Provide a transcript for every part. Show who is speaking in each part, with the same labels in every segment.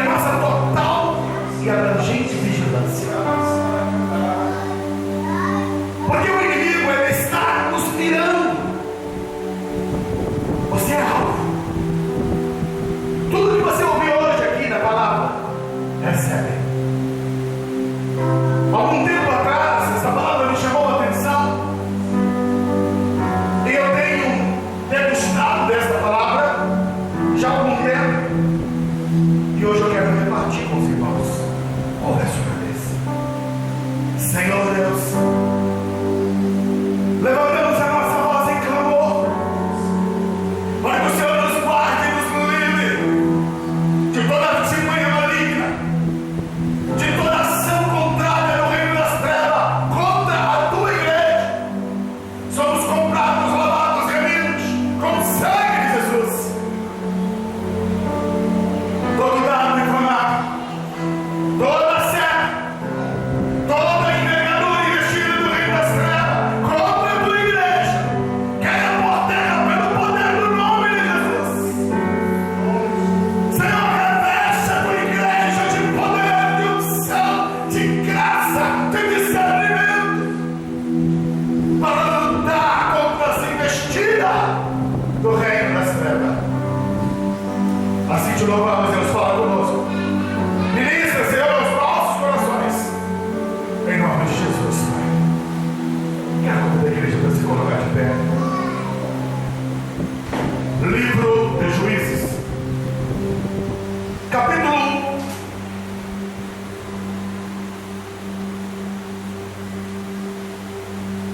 Speaker 1: nossa total e abrangente vigilância. Porque o inimigo, ele está nos mirando. Você é alvo. Tudo que você ouviu hoje aqui na palavra, recebe. Algum tempo atrás, essa palavra me chamou a atenção. E eu tenho degustado desta palavra já há algum tempo. E hoje eu quero repartir com os irmãos. Qual é a sua cabeça? Senhor Deus, levantamos a nossa voz em clamor, para que o Senhor nos guarde e nos livre de toda artimanha maligna, de toda ação contrária no reino das trevas, contra a tua igreja. Somos comprados, lavados, remidos com o sangue de Jesus. Todo dado inflamado, toda seta, toda envergadura investida do reino das trevas contra a tua igreja, caia por terra pelo poder do nome de Jesus. Senhor, reveste a tua igreja de poder, de unção, de graça, de discernimento, para lutar contra as investidas do reino das trevas. Assim te louvamos, Deus, fala conosco. Ministra, Senhor, aos nossos corações. Em nome de Jesus, Pai. Quero convidar a igreja para se colocar de pé. Livro de Juízes, capítulo 1.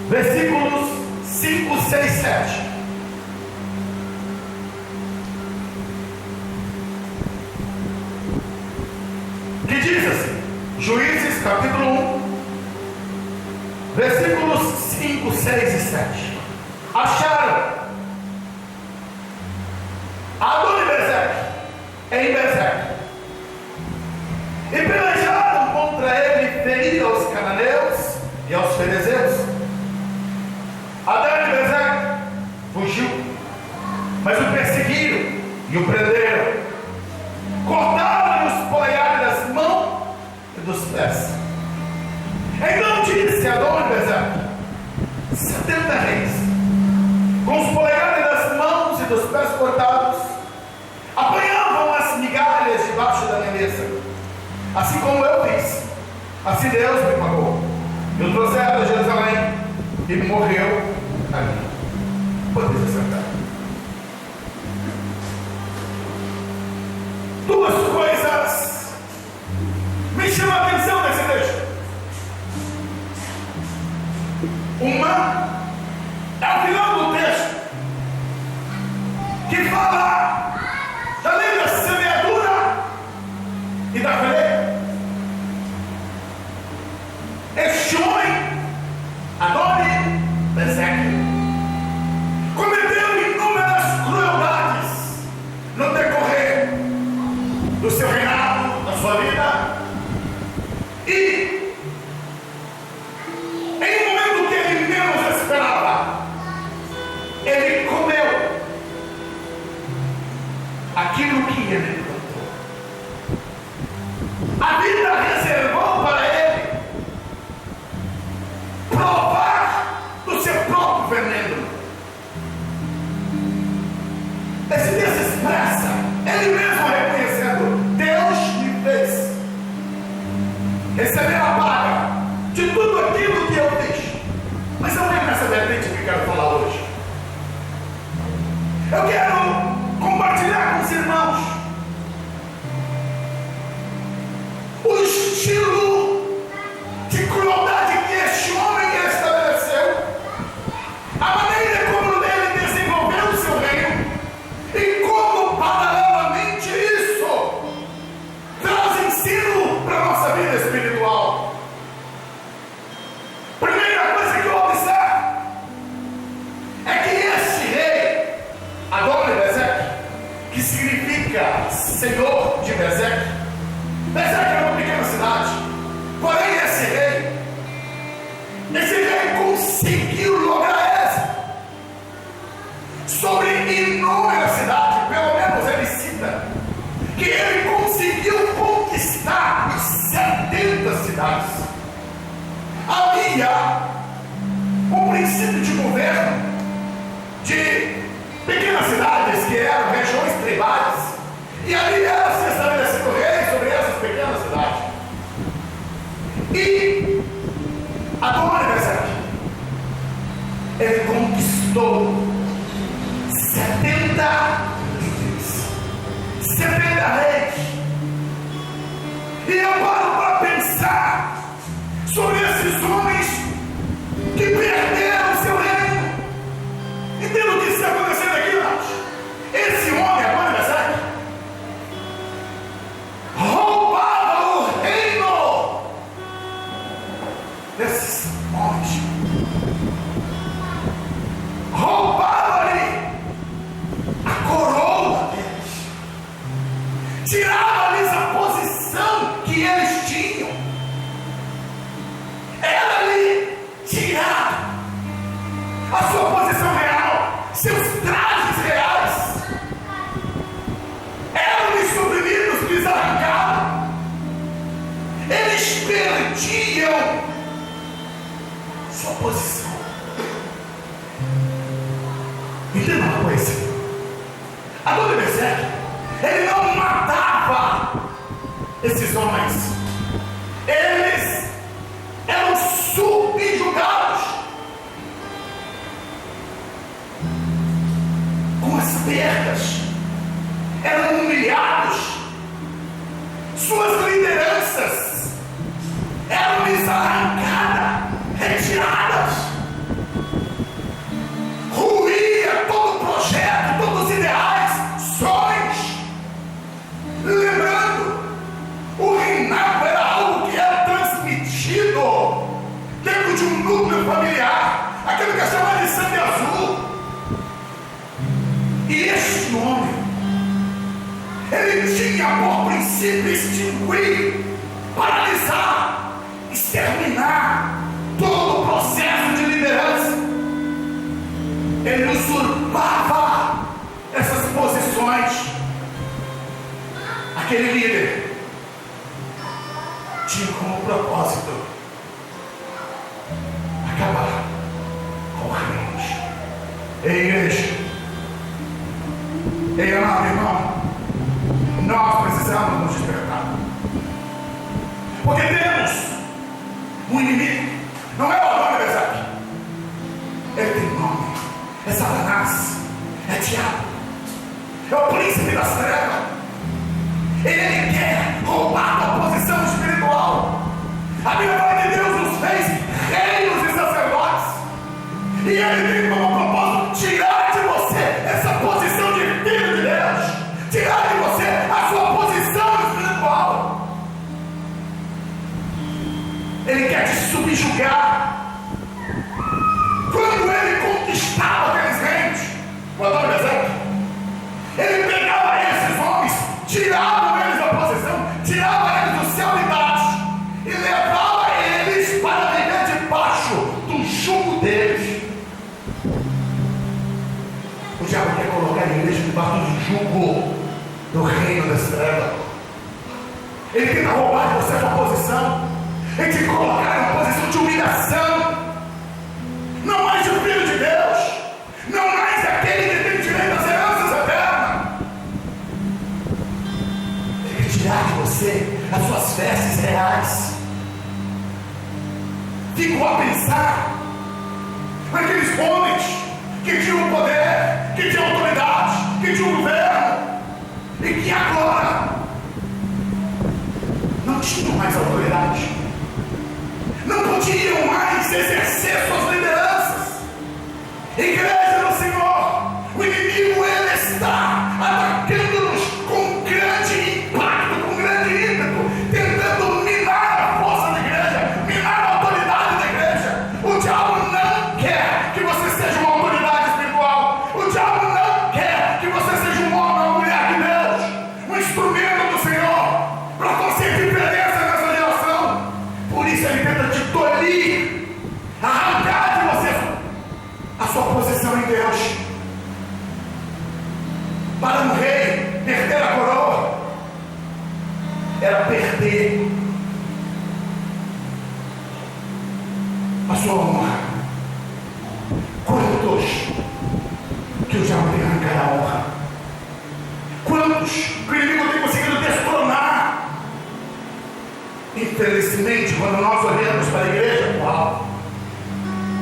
Speaker 1: Versículos 5, 6, 7. Que diz assim, Juízes capítulo 1, versículos 5, 6 e 7. Acharam Adoni-Bezeque em Bezeque e pelejaram contra ele, feriram aos cananeus e aos ferezeus. Adoni-Bezeque fugiu, mas o perseguiram e o prenderam, cortaram-lhe os polegares das mãos e dos pés. Então disse Adoni-Bezeque: 70 reis, com os polegares das mãos e dos pés cortados, apanhavam as migalhas debaixo da minha mesa, assim como eu fiz. Assim Deus me pagou. Eu trouxeram a Jerusalém e morreu ali. Pode se sentar. Duas coisas me chamam a atenção nesse texto. Uma é o final do texto, que fala da lei da semeadura e da colheita. Este homem, Adoni-Bezeque, cometeu inúmeras crueldades no decorrer do seu reinado, da sua vida, e em um momento que ele menos esperava, ele comeu aquilo que ele plantou. A vida reservou para ele provar do seu próprio veneno. Esse texto expressa ele mesmo reconhecendo: Deus me fez receber a paga de tudo aquilo que eu fiz. Mas não é nessa vertente que eu quero falar hoje. Eu quero compartilhar com os irmãos o estilo de crueldade que este homem estabeleceu, a maneira como ele desenvolveu o seu reino e como paralelamente isso traz ensino para a nossa vida espiritual. Primeira coisa que eu observo é que esse rei, Adoni-Bezeque, significa Senhor de Bezeque. Bezeque era uma pequena cidade. cidades. Havia um princípio de governo de pequenas cidades que eram regiões tribais, e ali era se estabelecido o rei sobre essas pequenas cidades. E Adonias, ele conquistou 70 líderes, 70 reis. E eu paro para pensar sobre esses homens que perderam o seu reino. Entendo o que está acontecendo aqui, irmãos. Esse homem, Adonias, roubava o reino desses homens. Roubava-lhe a coroa deles. Tirava-lhes a posição que eles tinham. Era-lhe tirada a sua posição real, seus trajes reais. Eram-lhes suprimidos, lhes arrancados. Eles perdiam sua posição. Entenda uma coisa. Adonias, ele não matava esses homens. Eles eram subjugados com as perdas. Eram humilhados. Suas lideranças eram-lhes arrancadas, retiradas. Ruía todo o projeto, todos os ideais, sonhos. Lembrando, o reinado era algo que era transmitido dentro de um núcleo familiar, aquilo que é chamado de sangue azul. E este homem, ele tinha por princípio extinguir, paralisar, exterminar todo o processo de liderança. Ele usurpava essas posições. Aquele líder tinha como propósito acabar com o reino. Ei, igreja, ei, amado irmão, nós precisamos nos despertar, porque temos um inimigo. Não é o Adonias aqui, ele tem nome. É Satanás, é diabo, é o príncipe das trevas. Ele quer roubar a posição espiritual. A Bíblia fala que Deus nos fez reinos e sacerdotes, e ele tem como propósito tirar de você essa posição de filho de Deus, tirar de você a sua posição espiritual. Ele quer te subjugar. Quando ele conquistava aqueles reinos, o Adonias, ele pegava esses homens, tirava eles da posição, tirava eles do céu de dados e levava eles para viver debaixo do jugo deles. O diabo quer colocar a igreja debaixo do jugo do reino das trevas. Ele tenta roubar de você a sua posição, ele te colocar em uma posição de humilhação. Não mais o filho de Deus, não mais aquele que tem direito às heranças eternas. Ele quer tirar de você as suas vestes reais. Ficou a pensar naqueles homens que tinham poder, que tinham autoridade, que tinham governo, e que agora não tinham mais autoridade, não podiam mais exercer suas lideranças. Igreja do Senhor, o inimigo ele está atacando-nos com grande impacto, com grande ímpeto, tentando minar a força da igreja, minar a autoridade da igreja. O diabo não quer que você seja uma autoridade espiritual. O diabo não quer que você seja um homem ou uma mulher de Deus, um instrumento do Senhor, para fazer diferença nessa geração. Por isso ele tenta te tolir, arrancar de você a sua posição em Deus. Para um rei perder a coroa era perder a sua honra. Quantos que o diabo tem arrancado a honra? Quantos que o inimigo tem conseguido destronar? Infelizmente, quando nós olhamos para a igreja atual,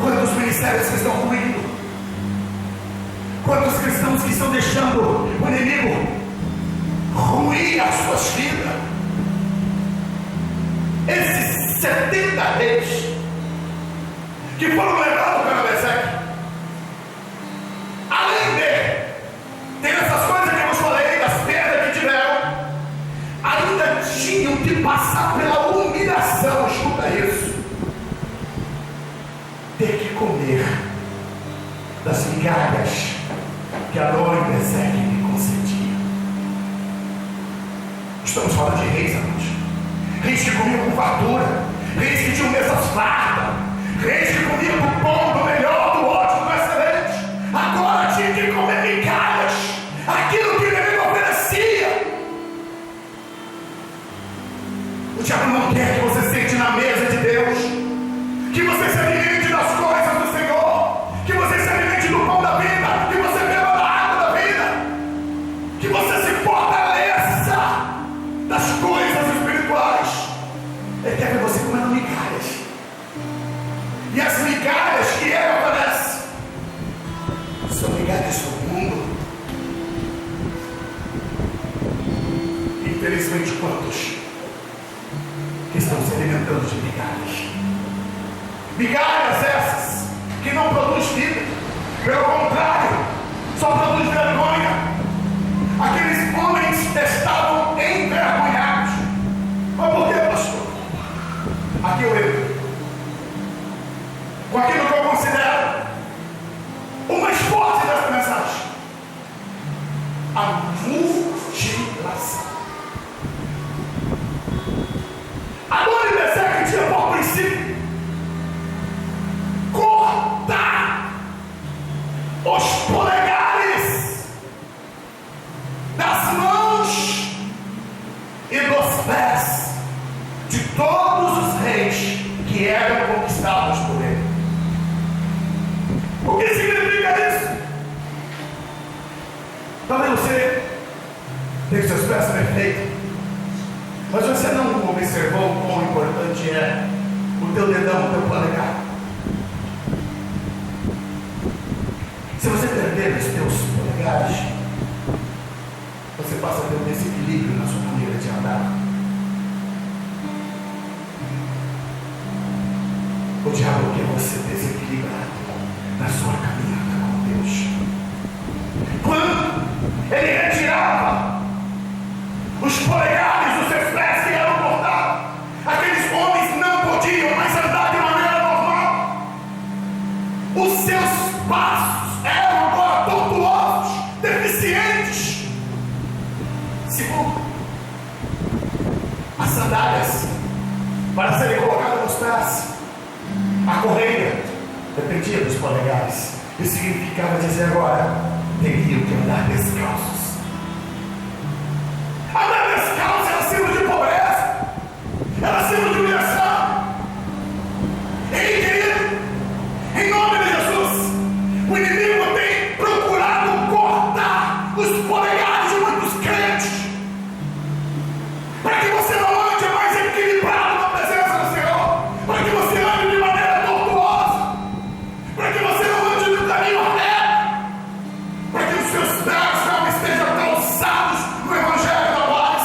Speaker 1: quantos ministérios que estão ruindo? Quantos cristãos que estão deixando o inimigo ruir as suas vidas? Esses 70 reis que foram levados para Bezeque, além de ter essas coisas que eu vos falei, das perdas que tiveram, ainda tinham que passar pela humilhação. Escuta isso: ter que comer das migalhas que a dona Bezeque lhe concedia. Estamos falando de reis, amados. Reis que comiam com fartura, reis que tinham mesas fartas, reis que comiam do bom, do melhor, do ótimo, do excelente. Agora tinha que comer migalhas, aquilo que o inimigo oferecia. O diabo não quer que você sente na mesa de Deus, que você se alimente das coisas do Senhor, que você se alimente do pão da vida, que você beba da água da vida, que você se fortaleça das coisas espirituais. Ele quer ver você comendo migalhas, e as migalhas que ele oferece são migalhas do mundo. Infelizmente, quantos que estão se alimentando de migalhas? Migalhas essas que não produz vida, pelo contrário, só produz vergonha. Aqueles homens estavam envergonhados. Mas por que, pastor? Aqui eu entro com aquilo que eu considero o mais forte dessa mensagem: a mutilação. A dona Bezeque tinha por princípio cortar os polegares das mãos e dos pés de todos os reis que eram conquistados por ele. O que significa isso? Talvez você tenha seus pés perfeitos, mas você não observou quão importante é o teu dedão, o teu polegar. Se você perder os teus polegares, você passa a ter um desequilíbrio na sua maneira de andar. O diabo quer você desequilibrado na sua caminhada com Deus. Quando ele retirava os polegares dos seus pés que eram cortados, aqueles homens não podiam mais andar de maneira normal. Os seus passos eram agora tortuosos, deficientes. Segundo, as sandálias, para serem colocadas nos pés, a correia dependia dos polegares. Isso significava dizer agora: teriam que andar descalços. Andar descalço era símbolo de pobreza, era símbolo de humilhação. Ei, querido, em nome de Jesus, o inimigo tem procurado cortar os polegares de muitos crentes, para que você não ande mais equilibrado na presença do Senhor, para que você ande de maneira tortuosa, para que você não ande no caminho reto, para que os seus pés não estejam calçados no Evangelho da paz.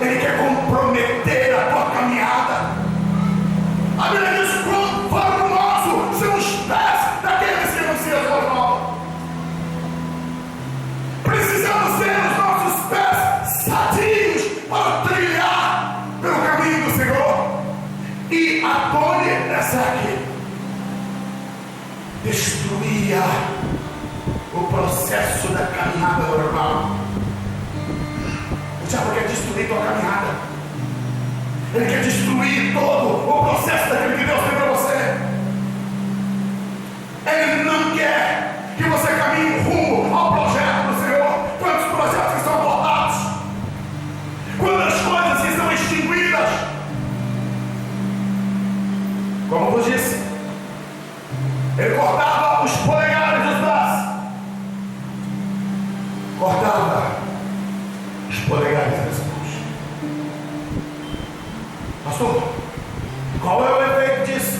Speaker 1: Ele quer comprometer a tua caminhada. A Bíblia diz: quão formosos são os pés daqueles que anunciam a tua mão. Precisamos ter os nossos pés sadios para trilhar pelo caminho do Senhor. E a dona Bezeque destruía o processo da caminhada normal. O diabo quer destruir tua caminhada. Ele quer destruir todo o processo daquilo que Deus tem para você. Ele não quer que você caminhe rumo ao projeto do Senhor. Quantos projetos que estão abortados, quantas coisas que estão extinguidas. Como vos disse, ele cortava os polegares dos braços, cortava os polegares das mãos. Pastor, qual é o efeito disso?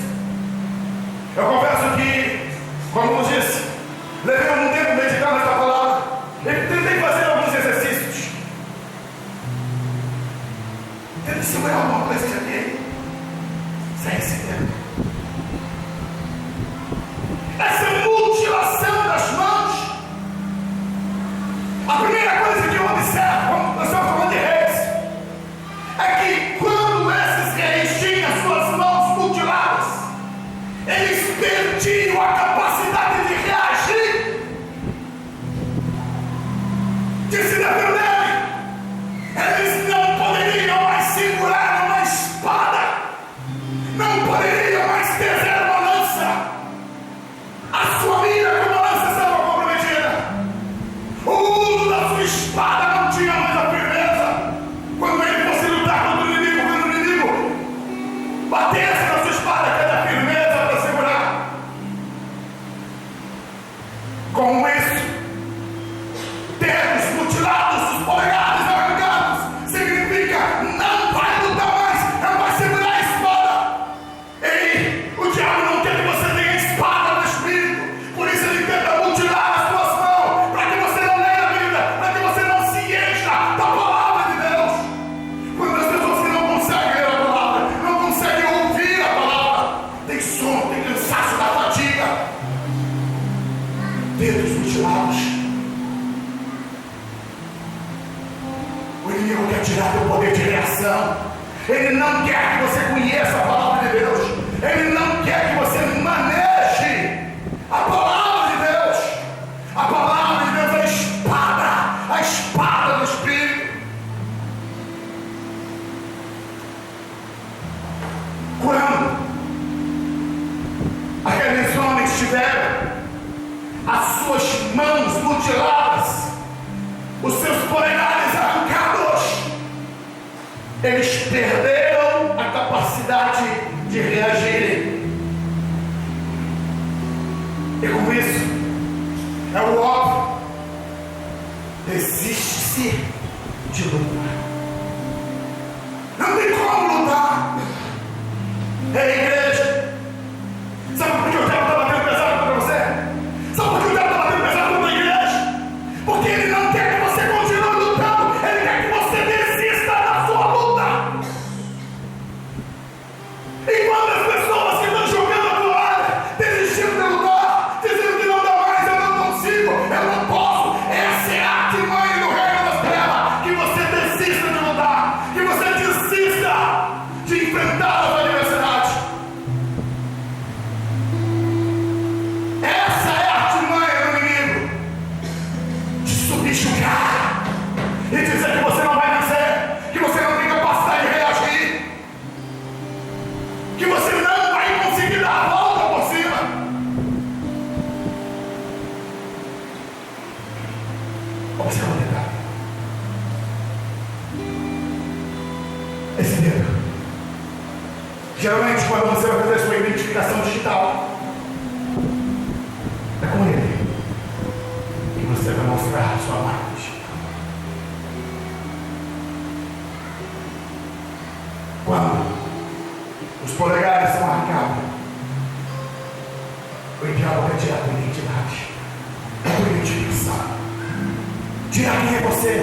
Speaker 1: Eu confesso que, como vos disse, levei algum tempo meditando essa palavra e tentei fazer alguns exercícios. Tentei segurar alguma coisa aqui, sem esse tempo. Essa mutilação das mãos, a primeira coisa que eu observo quando nós estamos falando de reis, é que quando esses reis tinham suas mãos mutiladas, eles perdiam a capacidade de reagir, de se defender. Eles não poderiam mais segurar uma espada, não poderiam mais tecer uma lança. A sua mira com a lança estava comprometida. O uso da sua espada não tinha mais a firmeza. Quando ele fosse lutar contra o inimigo, quando o inimigo batesse na sua espada, que era a firmeza para segurar. Com isso, dedos mutilados, os polegares arrancados, significa não vai lutar mais, não vai segurar a espada. Ei, o diabo não quer que você tenha espada no espírito, por isso ele tenta mutilar as suas mãos, para que você não leia a Bíblia, para que você não se encha da palavra de Deus. Quando as pessoas que não conseguem ler a palavra, não conseguem ouvir a palavra, tem sono, tem cansaço da fadiga, dedos mutilados. O inimigo quer tirar teu poder de reação. Ele não quer que você conheça a palavra de Deus. Ele não quer que você maneje a palavra de Deus. A palavra de Deus é a espada do Espírito. Quando aqueles homens tiveram as suas mãos mutiladas, os seus polegares arrancados, eles perderam a capacidade de reagirem. E com isso, é o óbvio, desiste-se de lutar. Não tem como lutar. É a igreja. Sabe por que o diabo está batendo pesado contra você? Sabe por que o diabo está batendo pesado contra a igreja? Porque ele não quer que você continue lutando. Ele quer que você desista da sua luta. Enquanto as pessoas que estão jogando a toalha, desistindo de lutar, dizendo que não dá mais, eu não consigo, eu não posso. Essa é a artimanha do reino das trevas. Que você desista de lutar, que você desista de enfrentar as adversidades. Essa é a artimanha do inimigo, de subjugar e dizer que você não vai vencer, que você não tem capacidade de reagir, que você não vai conseguir dar a volta por cima. Observa o detalhe. Esse dedo, geralmente quando você vai fazer sua identificação digital, é com ele que você vai mostrar a sua marca digital. Quando os polegares são marcados, o diabo quer tirar a tua identidade, a tua identificação, tirar quem é você,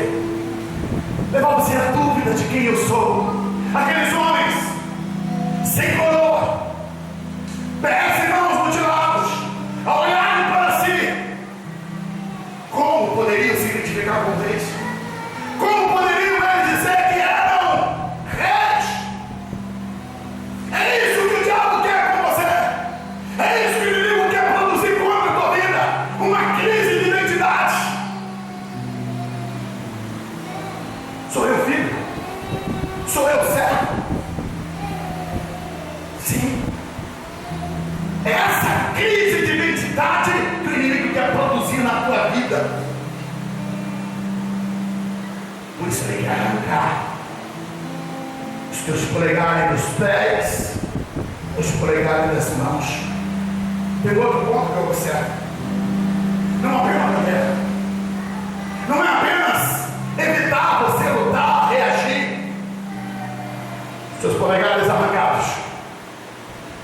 Speaker 1: levar você à dúvida de quem eu sou. Aqueles homens sem coroa, pés e mãos mutilados, a olharem para si, como poderiam se identificar com eles? Como poderiam eles dizer que eram reis? É isso que o diabo quer com você. É isso que o inimigo quer produzir contra a tua vida. Uma crise de identidade. Sou eu filho? Sou eu servo? Sim. É essa crise de identidade que o inimigo quer produzir na tua vida. Por isso ele quer arrancar os teus polegares dos pés, os polegares das mãos. Tem outro ponto que eu observo. Não apenas a guerra. Não é apenas evitar você lutar, reagir. Seus polegares arrancados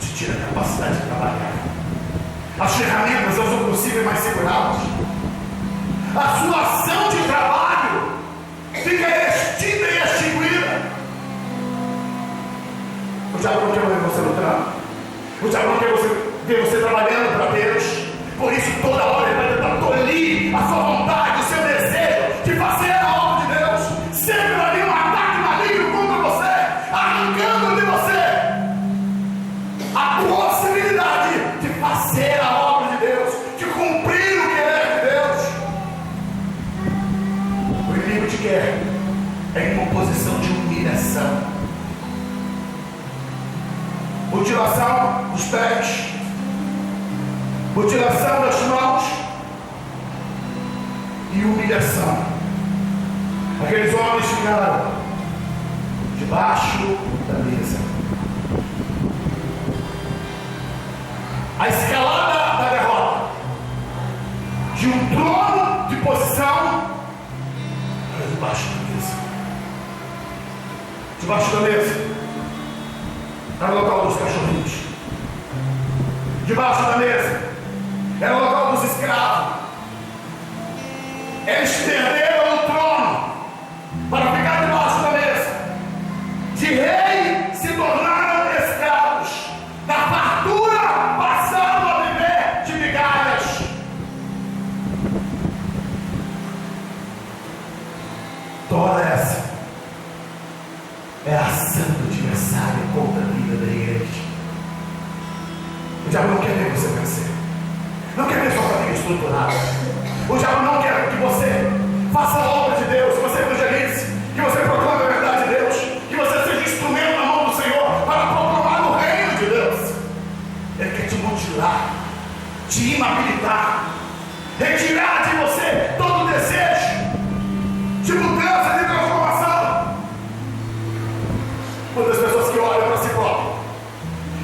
Speaker 1: te tiram a capacidade de trabalhar. As ferramentas não são possíveis mais seguradas. A sua ação de trabalho fica extinta e extinguida. O diabo não quer ver você lutando. O diabo não quer ver você trabalhando para Deus. Por isso toda hora ele vai tentar tolir a sua vontade, o seu desejo de fazer a obra de Deus. Sempre vai vir um ataque maligno contra você, arrancando de você a possibilidade de fazer a obra de Deus, de cumprir o querer de Deus. O inimigo te quer em uma posição de humilhação. Mutilação dos pés, mutilação das mãos e humilhação. Aqueles homens ficaram debaixo da mesa. A escalada da derrota de um trono de posição para debaixo da mesa. Debaixo da mesa era o local dos cachorrinhos. Debaixo da mesa era o local dos escravos. Eles perderam o trono para ficar debaixo da mesa. De rei se tornaram escravos. Da fartura passaram a viver de migalhas. Toda essa é a ação do adversário contra a vida da igreja. O diabo não quer ver você vencer. Não quer ver sua família estruturada. O diabo não quer que você faça a obra de Deus, que você evangelize, que você proclame a verdade de Deus, que você seja instrumento na mão do Senhor para proclamar o reino de Deus. Ele quer te mutilar, te inabilitar, retirar de você todo o desejo de mudança, de transformação. Muitas pessoas que olham para si próprias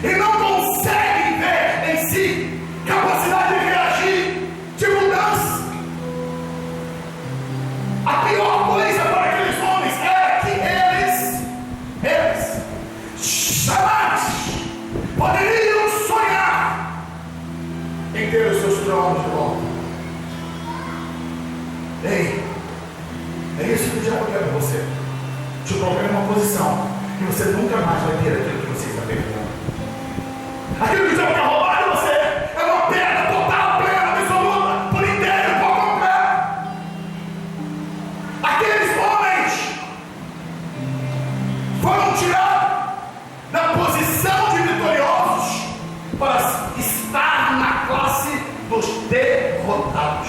Speaker 1: e não conseguem ver em si capacidade de reagir, de mudança. A pior coisa para aqueles homens é que eles jamais poderiam sonhar em ter os seus tronos de volta. Ei, é isso que o diabo quer para você. Te colocar em uma posição que você nunca mais vai ter aquilo que você está perdendo. Aquilo que o diabo quer roubar de você é uma perda total, plena, absoluta, por inteiro, por completo. Aqueles homens foram tirados da posição de vitoriosos para estar na classe dos derrotados,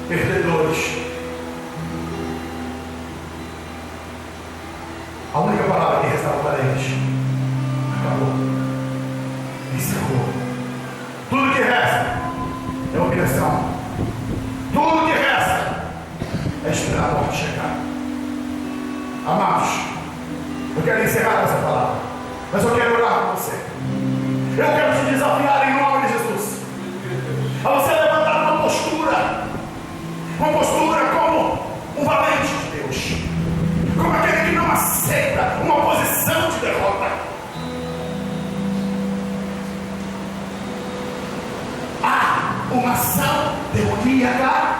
Speaker 1: perdedores. A única palavra que restava para eles acabou, encerrou. Tudo que resta é humilhação. Tudo que resta é esperar a morte chegar. Amados, eu quero encerrar essa palavra, mas eu quero orar com você. Eu quero te desafiar em nome de Jesus a você levantar uma postura como um valente de Deus, como aquele que não aceita uma posição de derrota. Há uma ação demoníaca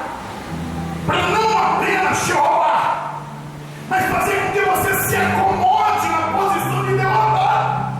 Speaker 1: para não apenas te roubar, mas fazer com que você se acomode na posição de derrota.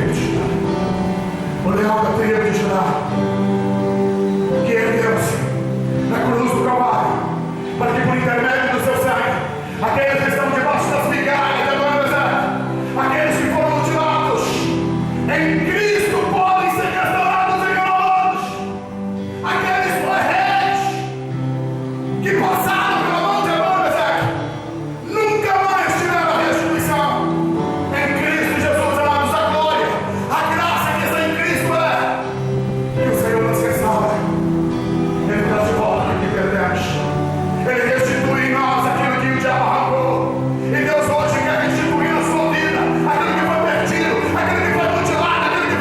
Speaker 1: tribo de Judá. O leão da tribo de Judá, que ergueu-se na cruz do Calvário, para que por intermédio do seu sangue, aqueles que estão debaixo das migalhas da mão do deserto, aqueles que foram mutilados em Cristo podem ser restaurados e renovados. Aqueles reis que passaram pela mão de Abraão no deserto nunca mais tiveram a restituição. Em Cristo Jesus, amados, a glória, a graça que está em Cristo que o Senhor nos restaura. Ele traz de volta o que perdemos. Ele restitui em nós aquilo que o diabo arrancou. E Deus hoje quer restituir na sua vida aquilo que foi perdido, aquilo que foi mutilado, aquilo que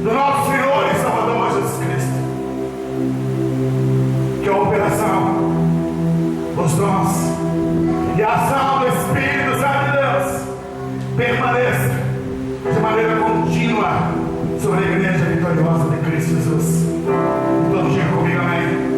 Speaker 1: do nosso Senhor e Salvador Jesus Cristo. Que a operação, os dons e a ação do Espírito Santo de Deus permaneça de maneira contínua sobre a igreja vitoriosa de Cristo Jesus. Todo dia comigo, amém.